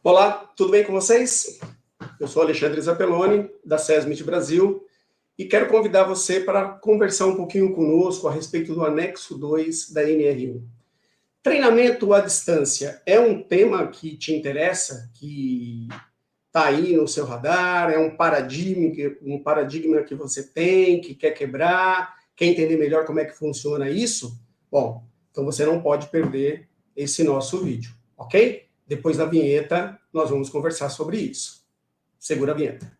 Olá, tudo bem com vocês? Eu sou Alexandre Zappelloni, da SESMIT Brasil, e quero convidar você para conversar um pouquinho conosco a respeito do anexo 2 da NR1. Treinamento à distância é um tema que te interessa, que está aí no seu radar, é um paradigma que você tem, que quer quebrar, quer entender melhor como é que funciona isso? Bom, então você não pode perder esse nosso vídeo, ok? Depois da vinheta, nós vamos conversar sobre isso. Segura a vinheta.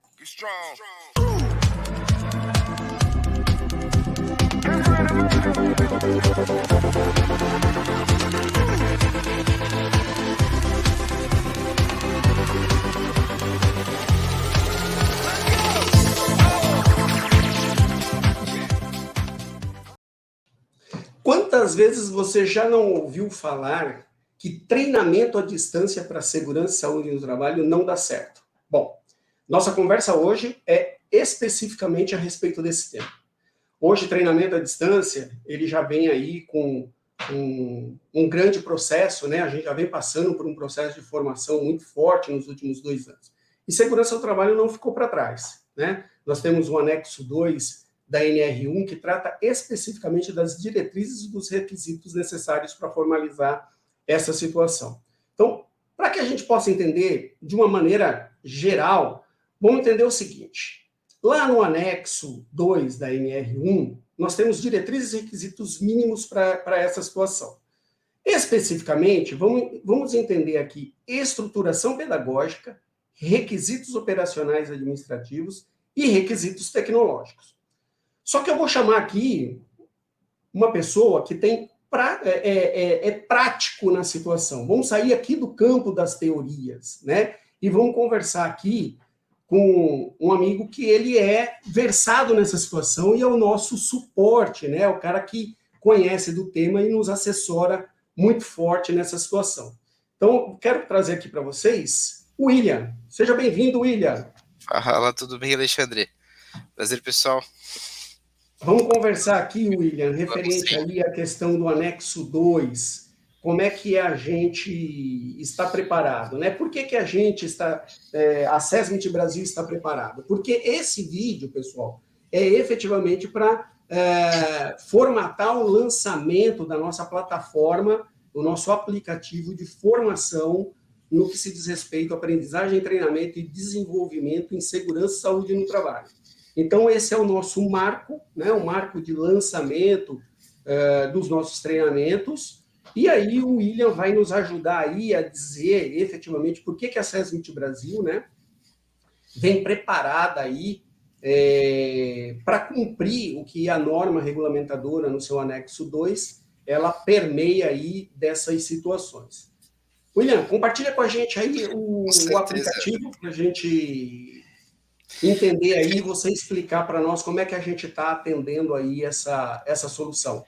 Quantas vezes você já não ouviu falar que treinamento à distância para segurança e saúde no trabalho não dá certo? Bom, nossa conversa hoje é especificamente a respeito desse tema. Hoje, treinamento à distância, ele já vem aí com um grande processo, né? A gente já vem passando por um processo de formação muito forte nos últimos 2 anos. E segurança do trabalho não ficou para trás, né? Nós temos o anexo 2 da NR1, que trata especificamente das diretrizes e dos requisitos necessários para formalizar essa situação. Então, para que a gente possa entender de uma maneira geral, vamos entender o seguinte: lá no anexo 2 da NR1, nós temos diretrizes e requisitos mínimos para essa situação. Especificamente, vamos entender aqui estruturação pedagógica, requisitos operacionais administrativos e requisitos tecnológicos. Só que eu vou chamar aqui uma pessoa que é prático na situação. Vamos sair aqui do campo das teorias, né? E vamos conversar aqui com um amigo que ele é versado nessa situação e é o nosso suporte, né? O cara que conhece do tema e nos assessora muito forte nessa situação. Então, quero trazer aqui para vocês o William. Seja bem-vindo, William. Fala, tudo bem, Alexandre? Prazer, pessoal. Vamos conversar aqui, William, referente aí à questão do anexo 2. Como é que a gente está preparado, né? Por que a gente está, a SESMIT Brasil está preparado? Porque esse vídeo, pessoal, é efetivamente para formatar o lançamento da nossa plataforma, do nosso aplicativo de formação no que se diz respeito à aprendizagem, treinamento e desenvolvimento em segurança e saúde no trabalho. Então, esse é o nosso marco, né, o marco de lançamento dos nossos treinamentos. E aí o William vai nos ajudar aí a dizer, efetivamente, por que a SESMIT Brasil, né, vem preparada aí para cumprir o que a norma regulamentadora no seu anexo 2, ela permeia aí dessas situações. William, compartilha com a gente aí o aplicativo para a gente entender aí, você explicar para nós como é que a gente está atendendo aí essa solução.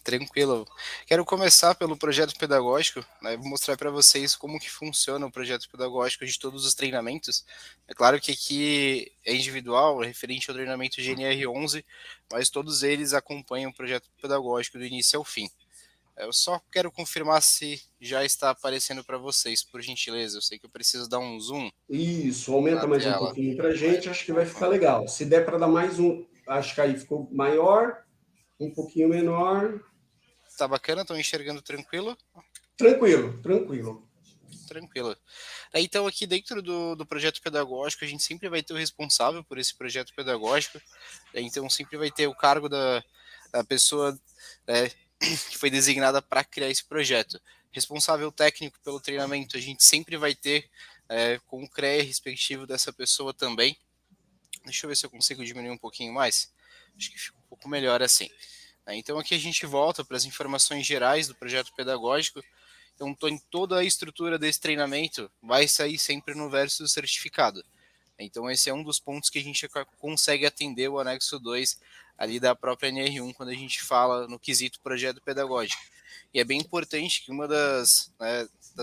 Tranquilo. Quero começar pelo projeto pedagógico, né? Vou mostrar para vocês como que funciona o projeto pedagógico de todos os treinamentos. É claro que aqui é individual, é referente ao treinamento GNR11, mas todos eles acompanham o projeto pedagógico do início ao fim. Eu só quero confirmar se já está aparecendo para vocês, por gentileza. Eu sei que eu preciso dar um zoom. Isso, aumenta mais um pouquinho para a gente, acho que vai ficar Uhum. legal. Se der para dar mais um, acho que aí ficou maior, um pouquinho menor. Tá bacana? Estão enxergando tranquilo? Tranquilo, tranquilo. Tranquilo. Então, aqui dentro do projeto pedagógico, a gente sempre vai ter o responsável por esse projeto pedagógico. Então, sempre vai ter o cargo da pessoa, né, que foi designada para criar esse projeto. Responsável técnico pelo treinamento, a gente sempre vai ter com o CREA respectivo dessa pessoa também. Deixa eu ver se eu consigo diminuir um pouquinho mais. Acho que fica um pouco melhor assim. Então, aqui a gente volta para as informações gerais do projeto pedagógico. Então, em toda a estrutura desse treinamento vai sair sempre no verso do certificado. Então, esse é um dos pontos que a gente consegue atender o anexo 2 ali da própria NR1 quando a gente fala no quesito projeto pedagógico. E é bem importante que uma das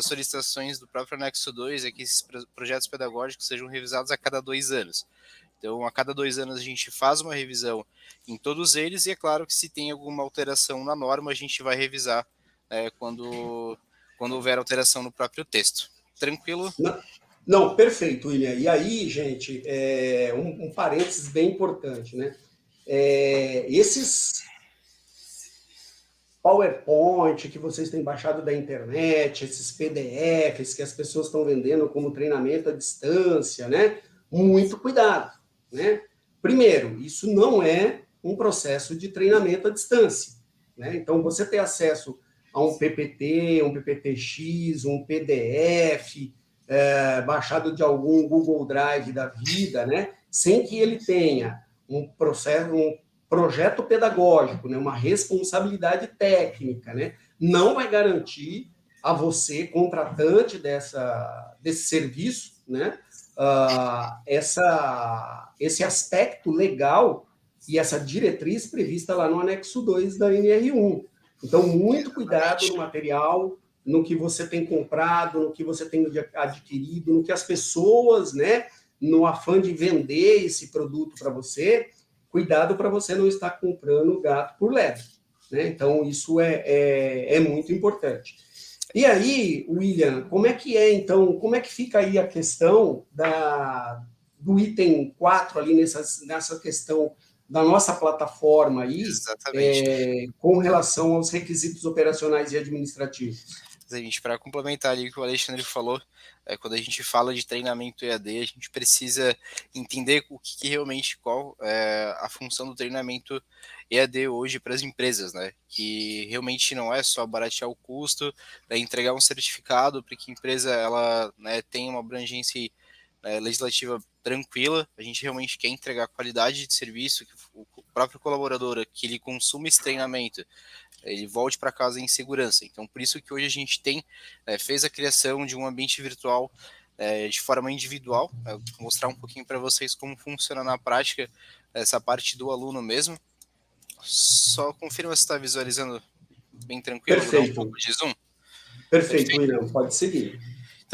solicitações do próprio anexo 2 é que esses projetos pedagógicos sejam revisados a cada 2 anos. Então, a cada 2 anos a gente faz uma revisão em todos eles e é claro que se tem alguma alteração na norma, a gente vai revisar quando houver alteração no próprio texto. Tranquilo? Não, perfeito, William. E aí, gente, um parênteses bem importante, né? Esses PowerPoint que vocês têm baixado da internet, esses PDFs que as pessoas estão vendendo como treinamento à distância, né? Muito cuidado, né? Primeiro, isso não é um processo de treinamento à distância, né? Então, você ter acesso a um PPT, um PPTX, um PDF, baixado de algum Google Drive da vida, né? Sem que ele tenha um processo, um projeto pedagógico, né, uma responsabilidade técnica, né, não vai garantir a você, contratante desse serviço, né, esse aspecto legal e essa diretriz prevista lá no anexo 2 da NR1. Então, muito cuidado no material, no que você tem comprado, no que você tem adquirido, no que as pessoas, né, no afã de vender esse produto para você, cuidado para você não estar comprando gato por lebre, né? Então, isso é muito importante. E aí, William, como é que então, como é que fica aí a questão do item 4 ali nessa questão da nossa plataforma aí, Exatamente. com relação aos requisitos operacionais e administrativos? Gente, para complementar ali o que o Alexandre falou, quando a gente fala de treinamento EAD, a gente precisa entender o que realmente, qual é a função do treinamento EAD hoje para as empresas, né? Que realmente não é só baratear o custo, entregar um certificado para que a empresa ela, né, tenha uma abrangência legislativa tranquila. A gente realmente quer entregar qualidade de serviço, que o próprio colaborador que ele consuma esse treinamento ele volte para casa em segurança. Então, por isso que hoje a gente fez a criação de um ambiente virtual de forma individual. Vou mostrar um pouquinho para vocês como funciona na prática essa parte do aluno mesmo. Só confirma se está visualizando bem tranquilo, vou dar um pouco Perfeito. de zoom. Perfeito, Perfeito. William, pode seguir.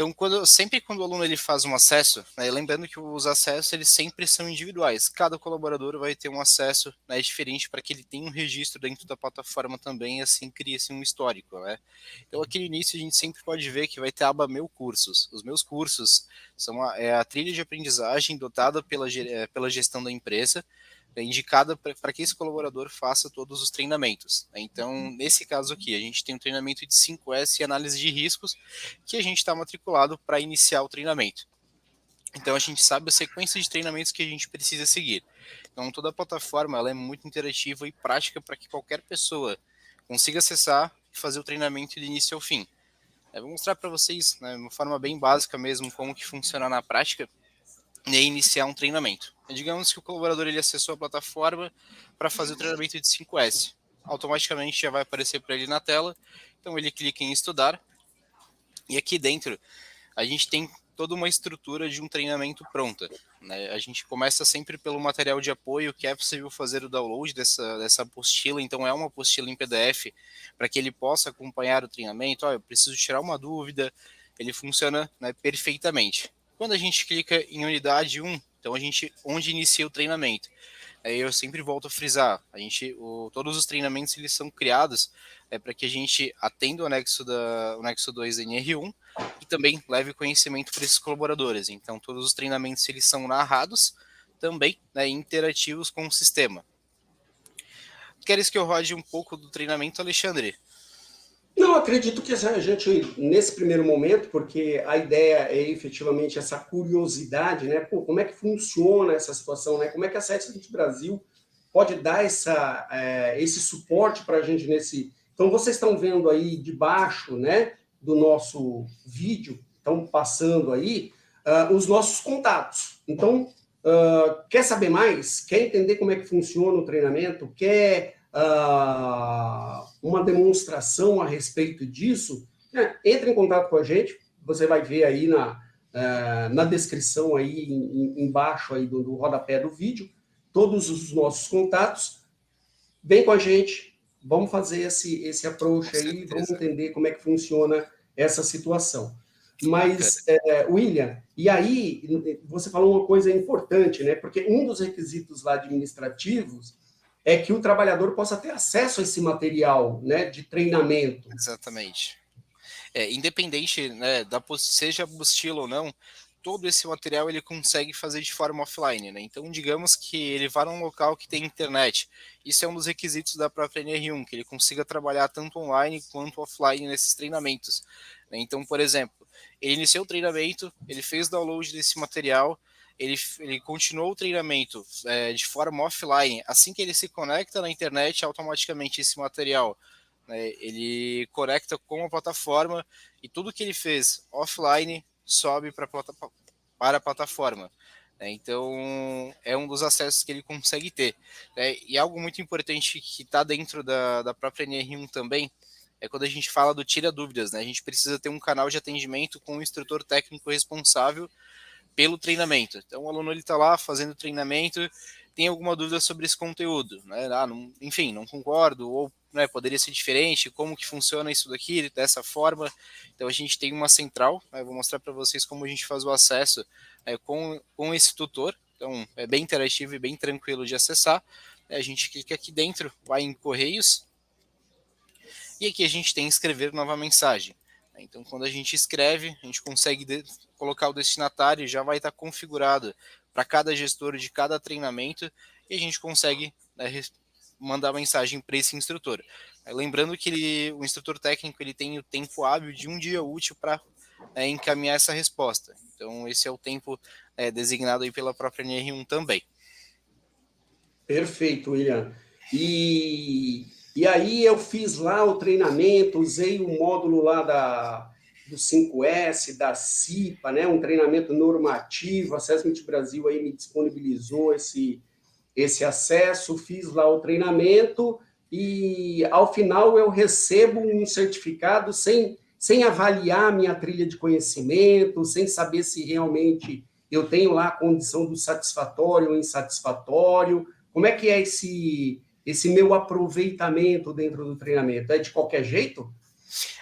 Então, sempre quando o aluno ele faz um acesso, né, lembrando que os acessos eles sempre são individuais, cada colaborador vai ter um acesso, né, diferente para que ele tenha um registro dentro da plataforma também, e assim cria-se um histórico. Né? Então, aqui no início a gente sempre pode ver que vai ter a aba Meu Cursos. Os meus cursos são a trilha de aprendizagem dotada pela gestão da empresa, indicada para que esse colaborador faça todos os treinamentos. Então, nesse caso aqui, a gente tem um treinamento de 5S e análise de riscos, que a gente está matriculado para iniciar o treinamento. Então, a gente sabe a sequência de treinamentos que a gente precisa seguir. Então, toda a plataforma ela é muito interativa e prática para que qualquer pessoa consiga acessar e fazer o treinamento de início ao fim. Eu vou mostrar para vocês, né, de uma forma bem básica mesmo, como que funciona na prática, e iniciar um treinamento. Digamos que o colaborador ele acessou a plataforma para fazer o treinamento de 5S. Automaticamente já vai aparecer para ele na tela, então ele clica em estudar, e aqui dentro a gente tem toda uma estrutura de um treinamento pronta. Né? A gente começa sempre pelo material de apoio, que é possível fazer o download dessa apostila, então é uma apostila em PDF, para que ele possa acompanhar o treinamento. Eu preciso tirar uma dúvida, ele funciona, né, perfeitamente. Quando a gente clica em unidade 1, então onde inicia o treinamento. Aí eu sempre volto a frisar, todos os treinamentos eles são criados para que a gente atenda o anexo 2 da NR1 e também leve conhecimento para esses colaboradores. Então todos os treinamentos eles são narrados, também, né, interativos com o sistema. Queres que eu rode um pouco do treinamento, Alexandre? Não, acredito que a gente, nesse primeiro momento, porque a ideia é efetivamente essa curiosidade, né? Pô, como é que funciona essa situação, né? Como é que a Sete Brasil pode dar esse suporte para a gente nesse... Então, vocês estão vendo aí debaixo, né, do nosso vídeo, estão passando aí os nossos contatos. Então, quer saber mais? Quer entender como é que funciona o treinamento? Quer uma demonstração a respeito disso? Entre em contato com a gente. Você vai ver aí na descrição aí embaixo aí do rodapé do vídeo todos os nossos contatos. Vem com a gente, vamos fazer esse approach aí, vamos entender como é que funciona essa situação. Mas, William, e aí você falou uma coisa importante, né? Porque um dos requisitos lá administrativos é que o trabalhador possa ter acesso a esse material, né, de treinamento. Exatamente. independente, né, seja apostila ou não, todo esse material ele consegue fazer de forma offline, né? Então, digamos que ele vá num local que tem internet. Isso é um dos requisitos da própria NR1, que ele consiga trabalhar tanto online quanto offline nesses treinamentos, né? Então, por exemplo, ele iniciou o treinamento, ele fez download desse material, ele continuou o treinamento de forma offline. Assim que ele se conecta na internet, automaticamente esse material, né, ele conecta com a plataforma e tudo que ele fez offline sobe para a plataforma. Né? Então, é um dos acessos que ele consegue ter. Né? E algo muito importante que está dentro da própria NR1 também é quando a gente fala do tira dúvidas. Né? A gente precisa ter um canal de atendimento com o instrutor técnico responsável pelo treinamento. Então, o aluno está lá fazendo treinamento, tem alguma dúvida sobre esse conteúdo, né? Enfim, não concordo, ou né, poderia ser diferente, como que funciona isso daqui, dessa forma. Então, a gente tem uma central, né, vou mostrar para vocês como a gente faz o acesso com esse tutor. Então, é bem interativo e bem tranquilo de acessar. A gente clica aqui dentro, vai em Correios, e aqui a gente tem escrever nova mensagem. Então, quando a gente escreve, a gente consegue colocar o destinatário, já vai estar configurado para cada gestor de cada treinamento, e a gente consegue, né, mandar mensagem para esse instrutor. Lembrando que o instrutor técnico ele tem o tempo hábil de um dia útil para encaminhar essa resposta. Então, esse é o tempo designado aí pela própria NR1 também. Perfeito, William. E aí eu fiz lá o treinamento, usei o módulo lá do 5S, da CIPA, né, um treinamento normativo, a Assessment Brasil aí me disponibilizou esse acesso, fiz lá o treinamento e, ao final, eu recebo um certificado sem avaliar a minha trilha de conhecimento, sem saber se realmente eu tenho lá a condição do satisfatório ou insatisfatório. Como é que é esse meu aproveitamento dentro do treinamento? É de qualquer jeito?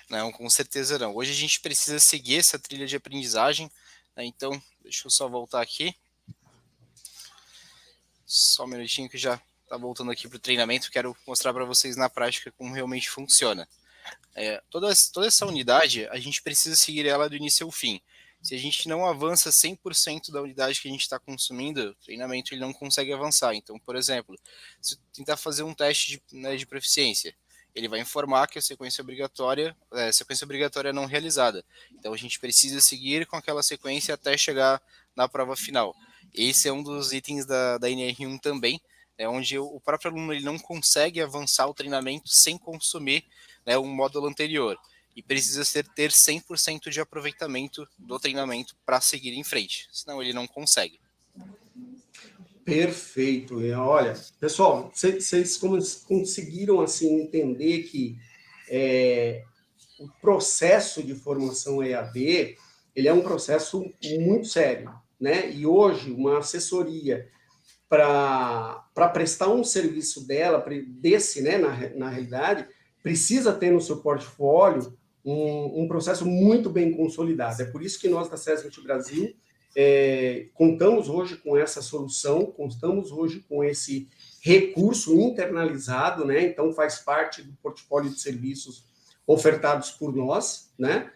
Não, com certeza não. Hoje a gente precisa seguir essa trilha de aprendizagem, né? Então, deixa eu só voltar aqui. Só um minutinho que já está voltando aqui para o treinamento. Quero mostrar para vocês na prática como realmente funciona. Toda essa unidade, a gente precisa seguir ela do início ao fim. Se a gente não avança 100% da unidade que a gente está consumindo, o treinamento ele não consegue avançar. Então, por exemplo, se tentar fazer um teste de proficiência, ele vai informar que a sequência obrigatória não realizada. Então, a gente precisa seguir com aquela sequência até chegar na prova final. Esse é um dos itens da NR1 também, onde o próprio aluno ele não consegue avançar o treinamento sem consumir, né, um módulo anterior. E precisa ter 100% de aproveitamento do treinamento para seguir em frente, senão ele não consegue. Perfeito. Olha, pessoal, vocês conseguiram assim entender que o processo de formação EAD ele é um processo muito sério, né? E hoje uma assessoria para prestar um serviço desse, né, na realidade, precisa ter no seu portfólio um processo muito bem consolidado. É por isso que nós da Assessment Brasil contamos hoje com essa solução, contamos hoje com esse recurso internalizado, né? Então faz parte do portfólio de serviços ofertados por nós, né?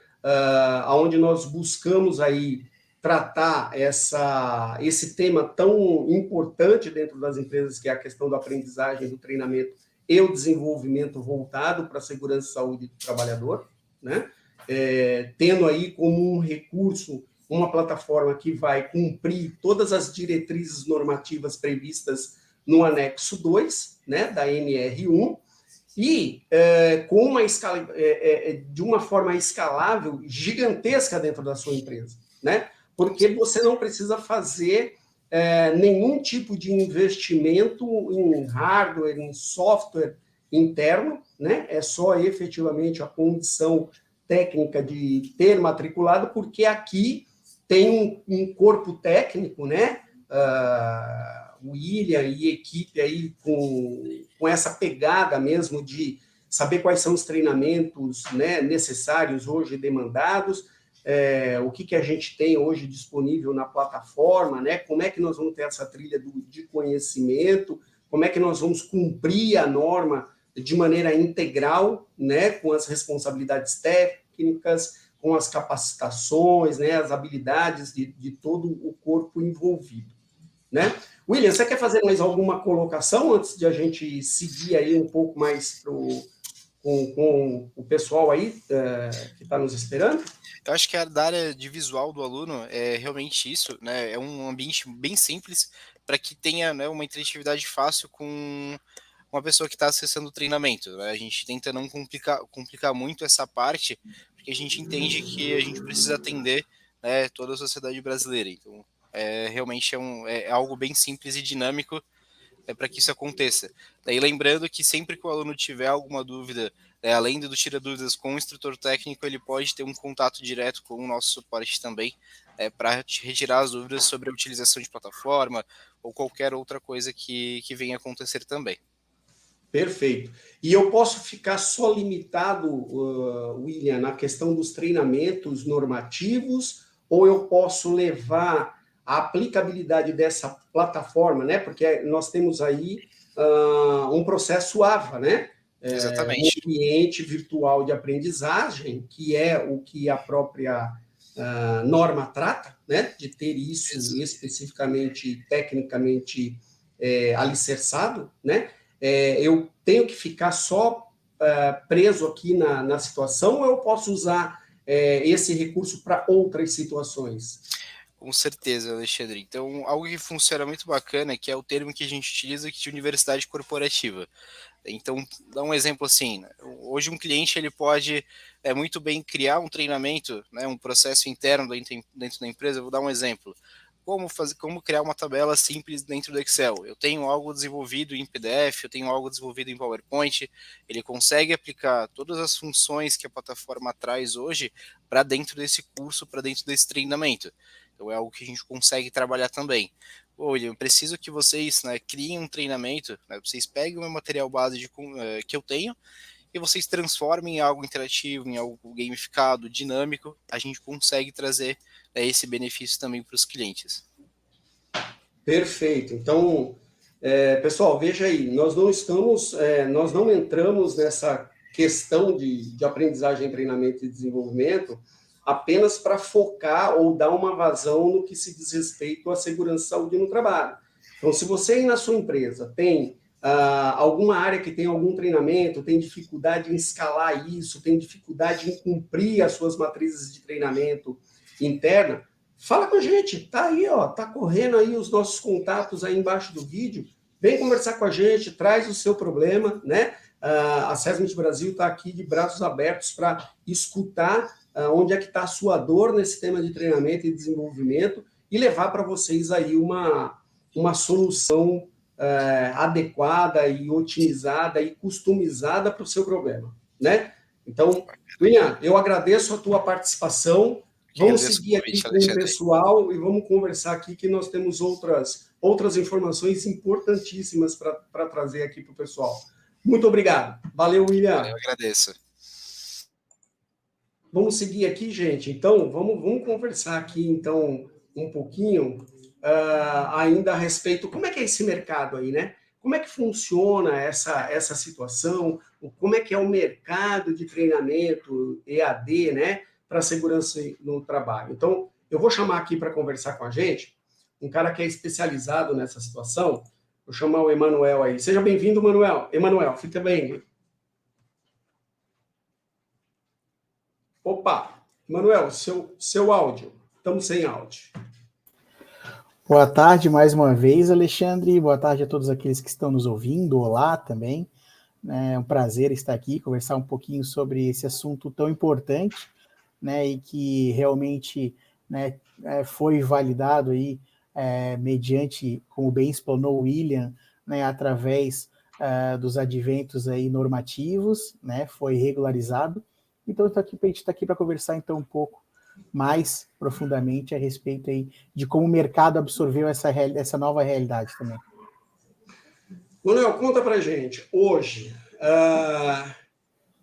Onde nós buscamos aí tratar esse tema tão importante dentro das empresas, que é a questão da aprendizagem, do treinamento e o desenvolvimento voltado para a segurança e saúde do trabalhador, né? Tendo aí como um recurso uma plataforma que vai cumprir todas as diretrizes normativas previstas no anexo 2, né, da NR1, e com uma escala, de uma forma escalável gigantesca dentro da sua empresa, né? Porque você não precisa fazer nenhum tipo de investimento em hardware, em software interno, né? É só efetivamente a condição técnica de ter matriculado, porque aqui tem um corpo técnico, né? O William e equipe aí com essa pegada mesmo de saber quais são os treinamentos, né, necessários hoje demandados, o que a gente tem hoje disponível na plataforma, né? Como é que nós vamos ter essa trilha de conhecimento, como é que nós vamos cumprir a norma de maneira integral, né, com as responsabilidades técnicas, com as capacitações, né, as habilidades de todo o corpo envolvido, né? William, você quer fazer mais alguma colocação antes de a gente seguir aí um pouco mais com o pessoal aí que está nos esperando? Eu acho que a da área de visual do aluno é realmente isso, né? É um ambiente bem simples para que tenha, né, uma interatividade fácil com uma pessoa que está acessando o treinamento, né? A gente tenta não complicar muito essa parte, porque a gente entende que a gente precisa atender, né, toda a sociedade brasileira. Então, realmente é algo bem simples e dinâmico para que isso aconteça. Daí lembrando que sempre que o aluno tiver alguma dúvida, além do tira dúvidas com o instrutor técnico, ele pode ter um contato direto com o nosso suporte também, para retirar as dúvidas sobre a utilização de plataforma ou qualquer outra coisa que venha acontecer também. Perfeito. E eu posso ficar só limitado, William, na questão dos treinamentos normativos, ou eu posso levar a aplicabilidade dessa plataforma, né? Porque nós temos aí um processo AVA, né? Um Exatamente. ambiente virtual de aprendizagem, que é o que a própria norma trata, né? De ter isso especificamente, tecnicamente alicerçado, né? Eu tenho que ficar só preso aqui na situação, ou eu posso usar esse recurso para outras situações? Com certeza, Alexandre. Então, algo que funciona muito bacana, que é o termo que a gente utiliza, que é de universidade corporativa. Então, dá um exemplo assim, né? Hoje um cliente ele pode muito bem criar um treinamento, né, um processo interno dentro da empresa. Eu vou dar um exemplo. Como criar uma tabela simples dentro do Excel. Eu tenho algo desenvolvido em PDF, eu tenho algo desenvolvido em PowerPoint. Ele consegue aplicar todas as funções que a plataforma traz hoje para dentro desse curso, para dentro desse treinamento. Então é algo que a gente consegue trabalhar também. Olha, eu preciso que vocês, né, criem um treinamento, né, vocês peguem o meu material base que eu tenho e vocês transformem em algo interativo, em algo gamificado, dinâmico. A gente consegue trazer esse benefício também para os clientes. Perfeito. Então, pessoal, veja aí, nós não entramos nessa questão de aprendizagem, treinamento e desenvolvimento apenas para focar ou dar uma vazão no que se diz respeito à segurança e saúde no trabalho. Então, se você aí na sua empresa tem alguma área que tem algum treinamento, tem dificuldade em escalar isso, tem dificuldade em cumprir as suas matrizes de treinamento interna, fala com a gente, tá aí, ó, tá correndo aí os nossos contatos aí embaixo do vídeo. Vem conversar com a gente, traz o seu problema, né? A Sesmit Brasil está aqui de braços abertos para escutar onde é que está a sua dor nesse tema de treinamento e desenvolvimento e levar para vocês aí uma solução adequada e otimizada e customizada para o seu problema, né? Então, William, eu agradeço a tua participação. Vamos seguir aqui com o pessoal e vamos conversar aqui, que nós temos outras informações importantíssimas para trazer aqui para o pessoal. Muito obrigado. Valeu, William. Eu agradeço. Vamos seguir aqui, gente. Então, vamos conversar aqui, então, um pouquinho ainda a respeito... Como é que é esse mercado aí, né? Como é que funciona essa situação? Como é que é o mercado de treinamento EAD, né? Para segurança no trabalho. Então, eu vou chamar aqui para conversar com a gente um cara que é especializado nessa situação. Vou chamar o Emanuel aí. Seja bem-vindo, Manuel. Emanuel, fica bem. Opa, Emanuel, seu áudio. Estamos sem áudio. Boa tarde mais uma vez, Alexandre. Boa tarde a todos aqueles que estão nos ouvindo. Olá também. É um prazer estar aqui, conversar um pouquinho sobre esse assunto tão importante, né, e que realmente, né, foi validado aí mediante, como bem explanou o William, né, através dos adventos aí normativos, né, foi regularizado. Então a gente está aqui para conversar então um pouco mais profundamente a respeito aí de como o mercado absorveu essa nova realidade também. Manuel, conta pra gente, hoje,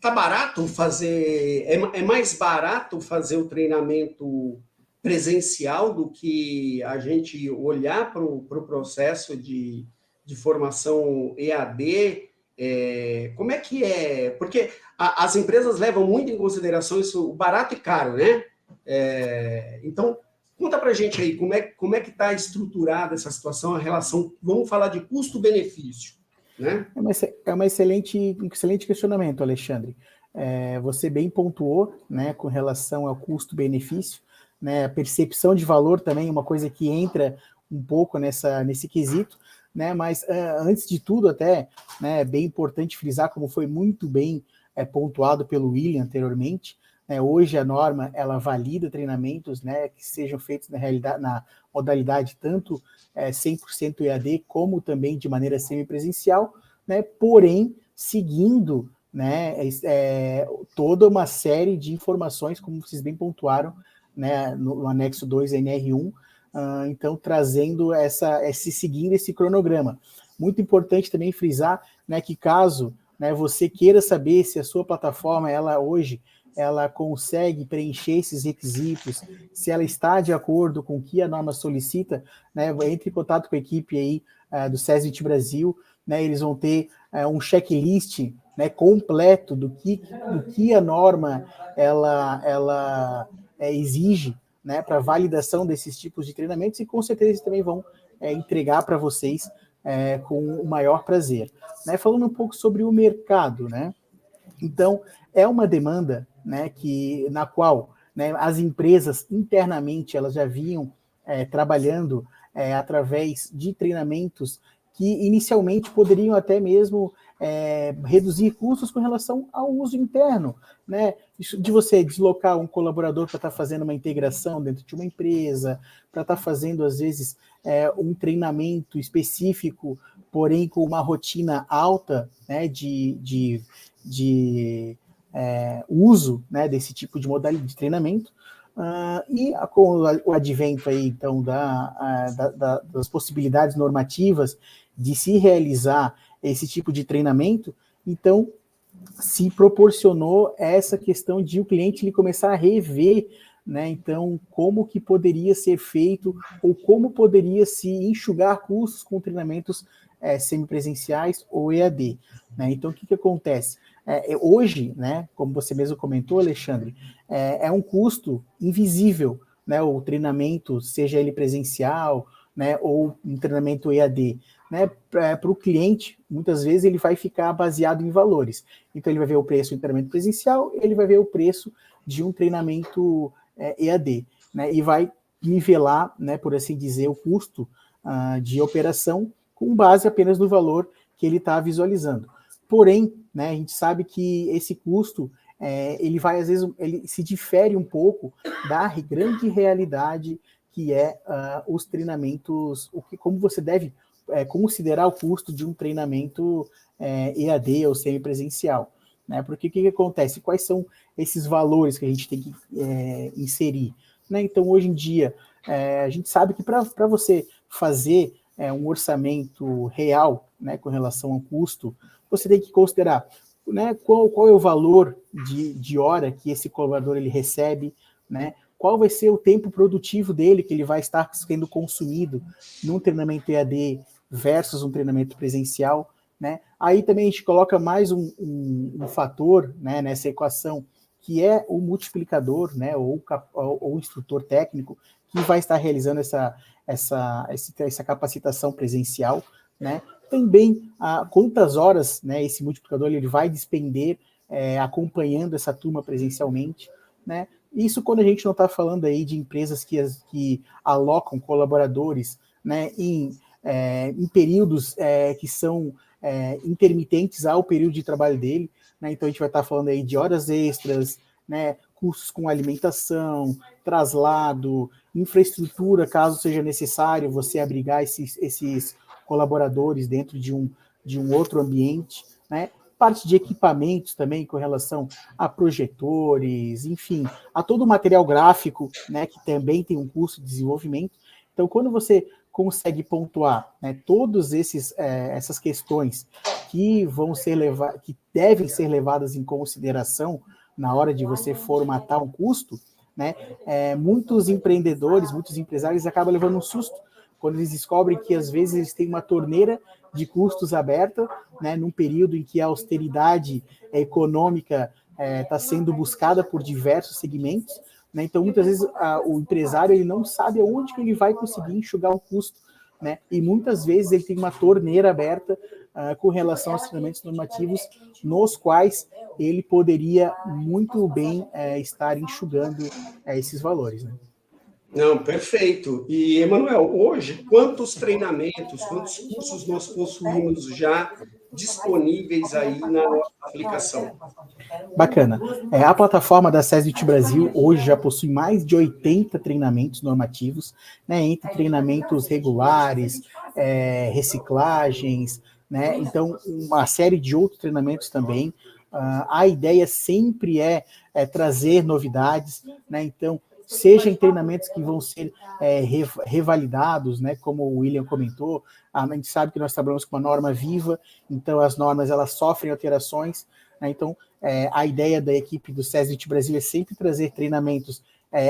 tá barato fazer, é mais barato fazer o treinamento presencial do que a gente olhar para o processo de formação EAD Como é que é? Porque as empresas levam muito em consideração isso, o barato e caro, né? Então, conta pra gente aí, como é que está estruturada essa situação, a relação, vamos falar de custo-benefício, né? É um excelente questionamento, Alexandre. Você bem pontuou, né, com relação ao custo-benefício, né, a percepção de valor também é uma coisa que entra um pouco nesse quesito, né, mas antes de tudo até, né, é bem importante frisar, como foi muito bem pontuado pelo William anteriormente, né, hoje a norma, ela valida treinamentos, né, que sejam feitos na modalidade tanto 100% EAD, como também de maneira semipresencial, né, porém, seguindo, né, toda uma série de informações, como vocês bem pontuaram, né, no anexo 2 NR1, então trazendo seguindo esse cronograma. Muito importante também frisar, né, que caso, né, você queira saber se a sua plataforma, ela consegue preencher esses requisitos, se ela está de acordo com o que a norma solicita, né, entre em contato com a equipe aí do SESVIT Brasil, né, eles vão ter um checklist, né, completo do que a norma ela exige, né, para validação desses tipos de treinamentos, e com certeza eles também vão entregar para vocês com o maior prazer. Né, falando um pouco sobre o mercado, né? Então, é uma demanda, né, na qual, né, as empresas internamente elas já vinham trabalhando através de treinamentos que inicialmente poderiam até mesmo reduzir custos com relação ao uso interno, né? De você deslocar um colaborador para estar fazendo uma integração dentro de uma empresa, para estar fazendo, às vezes, um treinamento específico, porém com uma rotina alta, né, de uso, né, desse tipo de modalidade de treinamento. Com o advento aí, então, das possibilidades normativas de se realizar esse tipo de treinamento, então se proporcionou essa questão de o cliente ele começar a rever, né, então, como que poderia ser feito ou como poderia se enxugar custos com treinamentos semipresenciais ou EAD. Né? Então, o que acontece? Hoje, né, como você mesmo comentou, Alexandre, é um custo invisível, né, o treinamento, seja ele presencial, né, ou um treinamento EAD. Né, para o cliente, muitas vezes ele vai ficar baseado em valores. Então, ele vai ver o preço do treinamento presencial, ele vai ver o preço de um treinamento EAD, né, e vai nivelar, né, por assim dizer, o custo de operação com base apenas no valor que ele está visualizando. Porém, né, a gente sabe que esse custo, ele vai, às vezes, ele se difere um pouco da grande realidade que os treinamentos, como você deve considerar o custo de um treinamento EAD ou semipresencial. Né? Porque o que acontece? Quais são esses valores que a gente tem que inserir? Né? Então, hoje em dia, a gente sabe que para você fazer um orçamento real, né, com relação ao custo, você tem que considerar, né, qual é o valor de hora que esse colaborador ele recebe, né, qual vai ser o tempo produtivo dele que ele vai estar sendo consumido num treinamento EAD versus um treinamento presencial, né? Aí também a gente coloca mais um fator, né, nessa equação, que é o multiplicador, né, ou o instrutor técnico, que vai estar realizando essa capacitação presencial, né? Também quantas horas, né, esse multiplicador ele vai despender acompanhando essa turma presencialmente, né? Isso quando a gente não está falando aí de empresas que alocam colaboradores, né, em períodos que são intermitentes ao período de trabalho dele, né? Então a gente vai estar falando aí de horas extras, né, custos com alimentação, traslado, infraestrutura, caso seja necessário você abrigar esses colaboradores dentro de um outro ambiente, né? Parte de equipamentos também com relação a projetores, enfim, a todo o material gráfico, né, que também tem um custo de desenvolvimento. Então, quando você consegue pontuar, né, todas essas questões que que devem ser levadas em consideração na hora de você formatar um custo, né, muitos empreendedores, muitos empresários acabam levando um susto, quando eles descobrem que às vezes eles têm uma torneira de custos aberta, né, num período em que a austeridade econômica está sendo buscada por diversos segmentos, né, então muitas vezes o empresário ele não sabe aonde que ele vai conseguir enxugar o custo, né, e muitas vezes ele tem uma torneira aberta com relação aos treinamentos normativos nos quais ele poderia muito bem estar enxugando esses valores, né? Não, perfeito. E, Emanuel, hoje, quantos treinamentos, quantos cursos nós possuímos já disponíveis aí na nossa aplicação? Bacana. A plataforma da SESVIT Brasil hoje já possui mais de 80 treinamentos normativos, né, entre treinamentos regulares, reciclagens, né, então uma série de outros treinamentos também. A ideia sempre é trazer novidades, né, então seja em treinamentos que vão ser revalidados, né, como o William comentou, a gente sabe que nós trabalhamos com uma norma viva, então as normas elas sofrem alterações, né, então a ideia da equipe do SESVIT Brasil é sempre trazer treinamentos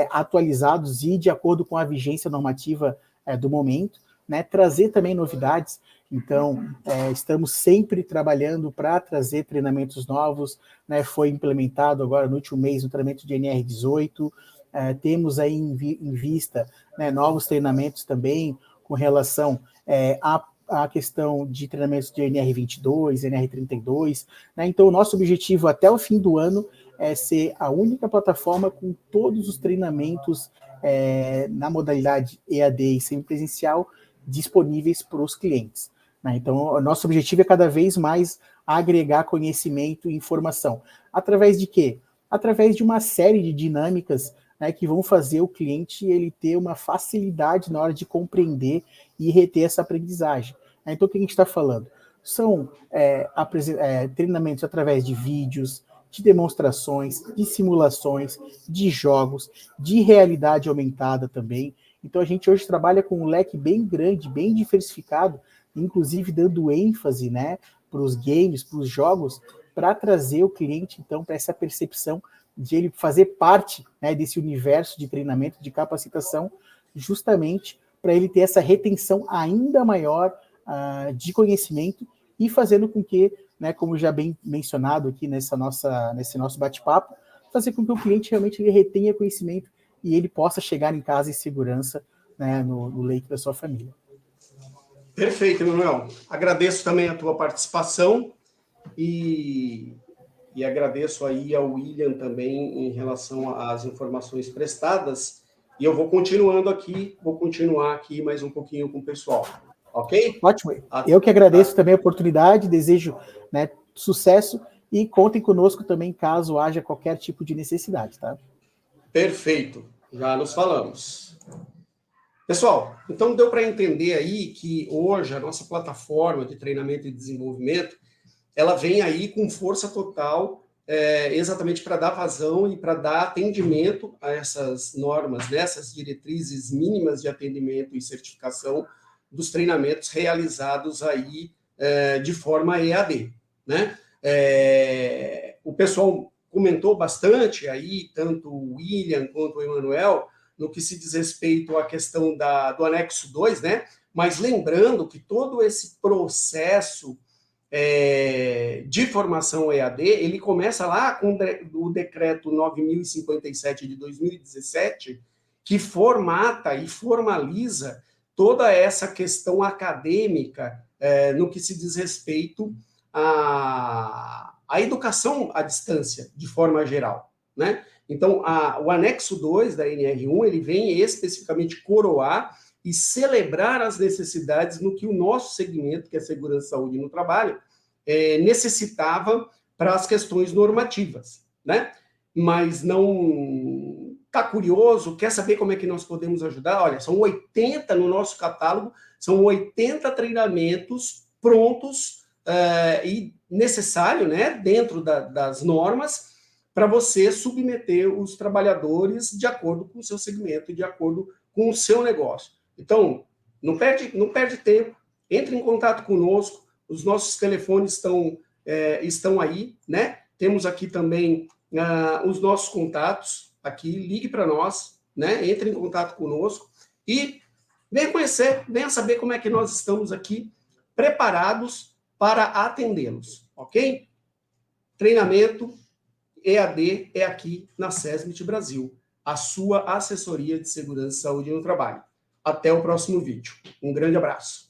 atualizados e de acordo com a vigência normativa do momento, né, trazer também novidades. Então, estamos sempre trabalhando para trazer treinamentos novos, né, foi implementado agora no último mês o treinamento de NR18, temos aí em vista, né, novos treinamentos também com relação a questão de treinamentos de NR22, NR32, né? Então o nosso objetivo até o fim do ano é ser a única plataforma com todos os treinamentos na modalidade EAD e semipresencial disponíveis para os clientes, né? Então o nosso objetivo é cada vez mais agregar conhecimento e informação. Através de quê? Através de uma série de dinâmicas, né, que vão fazer o cliente ele ter uma facilidade na hora de compreender e reter essa aprendizagem. Então, o que a gente está falando? São treinamentos através de vídeos, de demonstrações, de simulações, de jogos, de realidade aumentada também. Então, a gente hoje trabalha com um leque bem grande, bem diversificado, inclusive dando ênfase, né, para os games, para os jogos, para trazer o cliente, então, para essa percepção de ele fazer parte, né, desse universo de treinamento, de capacitação, justamente para ele ter essa retenção ainda maior de conhecimento e fazendo com que, né, como já bem mencionado aqui nesse nosso bate-papo, fazer com que o cliente realmente ele retenha conhecimento e ele possa chegar em casa em segurança, né, no leito da sua família. Perfeito, Emanuel. Agradeço também a tua participação e agradeço aí ao William também em relação às informações prestadas. E eu vou continuar aqui mais um pouquinho com o pessoal. Ok? Ótimo. Eu que agradeço também a oportunidade, desejo, né, sucesso e contem conosco também caso haja qualquer tipo de necessidade, tá? Perfeito. Já nos falamos. Pessoal, então deu para entender aí que hoje a nossa plataforma de treinamento e desenvolvimento ela vem aí com força total, exatamente para dar vazão e para dar atendimento a essas normas, né, essas diretrizes mínimas de atendimento e certificação dos treinamentos realizados aí de forma EAD, né? O pessoal comentou bastante aí, tanto o William quanto o Emanuel, no que se diz respeito à questão do anexo 2, né? Mas lembrando que todo esse processo de formação EAD, ele começa lá com o decreto 9.057 de 2017, que formata e formaliza toda essa questão acadêmica no que se diz respeito à educação à distância, de forma geral, né? Então, o anexo 2 da NR1, ele vem especificamente coroar e celebrar as necessidades no que o nosso segmento, que é segurança e saúde no trabalho, necessitava para as questões normativas, né? Mas não está curioso, quer saber como é que nós podemos ajudar? Olha, são 80 no nosso catálogo, são 80 treinamentos prontos e necessário, né, dentro das normas, para você submeter os trabalhadores de acordo com o seu segmento, de acordo com o seu negócio. Então, não perde tempo, entre em contato conosco, os nossos telefones estão aí, né? Temos aqui também os nossos contatos, aqui, ligue para nós, né? Entre em contato conosco e Venha conhecer, venha saber como é que nós estamos aqui preparados para atendê-los, ok? Treinamento EAD é aqui na SESMIT Brasil, a sua assessoria de segurança e saúde no trabalho. Até o próximo vídeo. Um grande abraço.